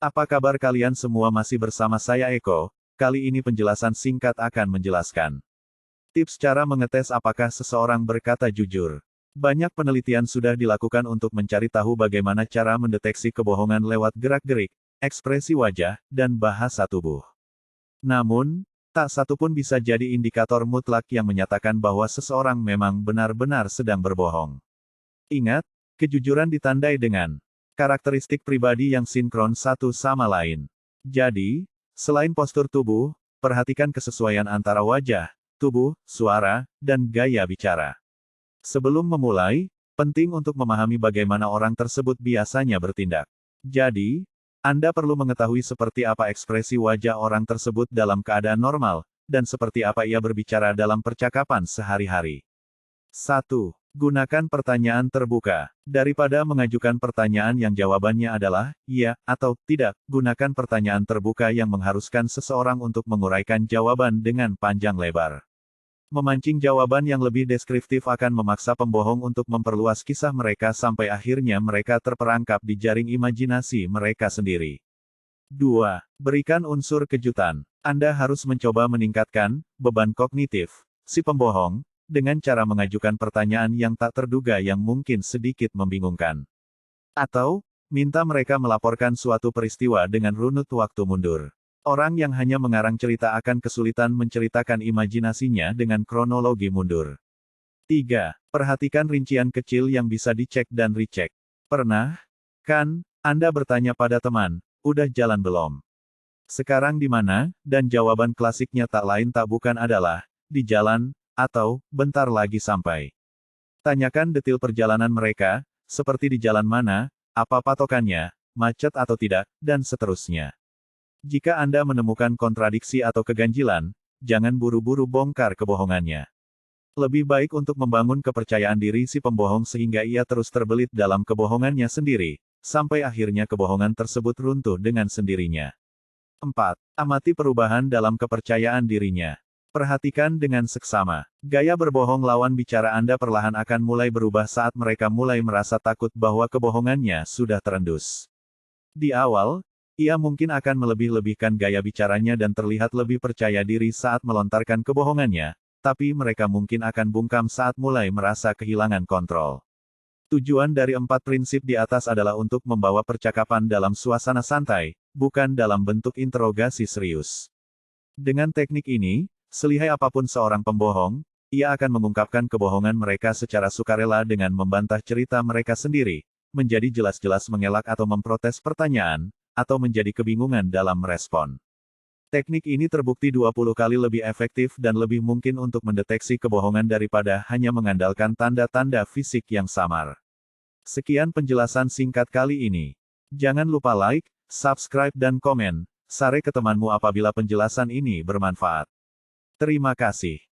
Apa kabar kalian semua, masih bersama saya Eko. Kali ini penjelasan singkat akan menjelaskan tips cara mengetes apakah seseorang berkata jujur. Banyak penelitian sudah dilakukan untuk mencari tahu bagaimana cara mendeteksi kebohongan lewat gerak-gerik, ekspresi wajah, dan bahasa tubuh. Namun, tak satu pun bisa jadi indikator mutlak yang menyatakan bahwa seseorang memang benar-benar sedang berbohong. Ingat, kejujuran ditandai dengan karakteristik pribadi yang sinkron satu sama lain. Jadi, selain postur tubuh, perhatikan kesesuaian antara wajah, tubuh, suara, dan gaya bicara. Sebelum memulai, penting untuk memahami bagaimana orang tersebut biasanya bertindak. Jadi, Anda perlu mengetahui seperti apa ekspresi wajah orang tersebut dalam keadaan normal, dan seperti apa ia berbicara dalam percakapan sehari-hari. 1. Gunakan pertanyaan terbuka. Daripada mengajukan pertanyaan yang jawabannya adalah iya atau tidak, gunakan pertanyaan terbuka yang mengharuskan seseorang untuk menguraikan jawaban dengan panjang lebar. Memancing jawaban yang lebih deskriptif akan memaksa pembohong untuk memperluas kisah mereka sampai akhirnya mereka terperangkap di jaring imajinasi mereka sendiri. 2. Berikan unsur kejutan. Anda harus mencoba meningkatkan beban kognitif si pembohong dengan cara mengajukan pertanyaan yang tak terduga yang mungkin sedikit membingungkan. Atau, minta mereka melaporkan suatu peristiwa dengan runut waktu mundur. Orang yang hanya mengarang cerita akan kesulitan menceritakan imajinasinya dengan kronologi mundur. 3. Perhatikan rincian kecil yang bisa dicek dan recheck. Pernah, kan, Anda bertanya pada teman, udah jalan belum? Sekarang di mana? Dan jawaban klasiknya tak lain tak bukan adalah, di jalan, atau, bentar lagi sampai. Tanyakan detil perjalanan mereka, seperti di jalan mana, apa patokannya, macet atau tidak, dan seterusnya. Jika Anda menemukan kontradiksi atau keganjilan, jangan buru-buru bongkar kebohongannya. Lebih baik untuk membangun kepercayaan diri si pembohong sehingga ia terus terbelit dalam kebohongannya sendiri, sampai akhirnya kebohongan tersebut runtuh dengan sendirinya. 4. Amati perubahan dalam kepercayaan dirinya. Perhatikan dengan seksama. Gaya berbohong lawan bicara Anda perlahan akan mulai berubah saat mereka mulai merasa takut bahwa kebohongannya sudah terendus. Di awal, ia mungkin akan melebih-lebihkan gaya bicaranya dan terlihat lebih percaya diri saat melontarkan kebohongannya, tapi mereka mungkin akan bungkam saat mulai merasa kehilangan kontrol. Tujuan dari 4 prinsip di atas adalah untuk membawa percakapan dalam suasana santai, bukan dalam bentuk interogasi serius. Dengan teknik ini, selihai apapun seorang pembohong, ia akan mengungkapkan kebohongan mereka secara sukarela dengan membantah cerita mereka sendiri, menjadi jelas-jelas mengelak atau memprotes pertanyaan, atau menjadi kebingungan dalam merespon. Teknik ini terbukti 20 kali lebih efektif dan lebih mungkin untuk mendeteksi kebohongan daripada hanya mengandalkan tanda-tanda fisik yang samar. Sekian penjelasan singkat kali ini. Jangan lupa like, subscribe dan komen. Share ke temanmu apabila penjelasan ini bermanfaat. Terima kasih.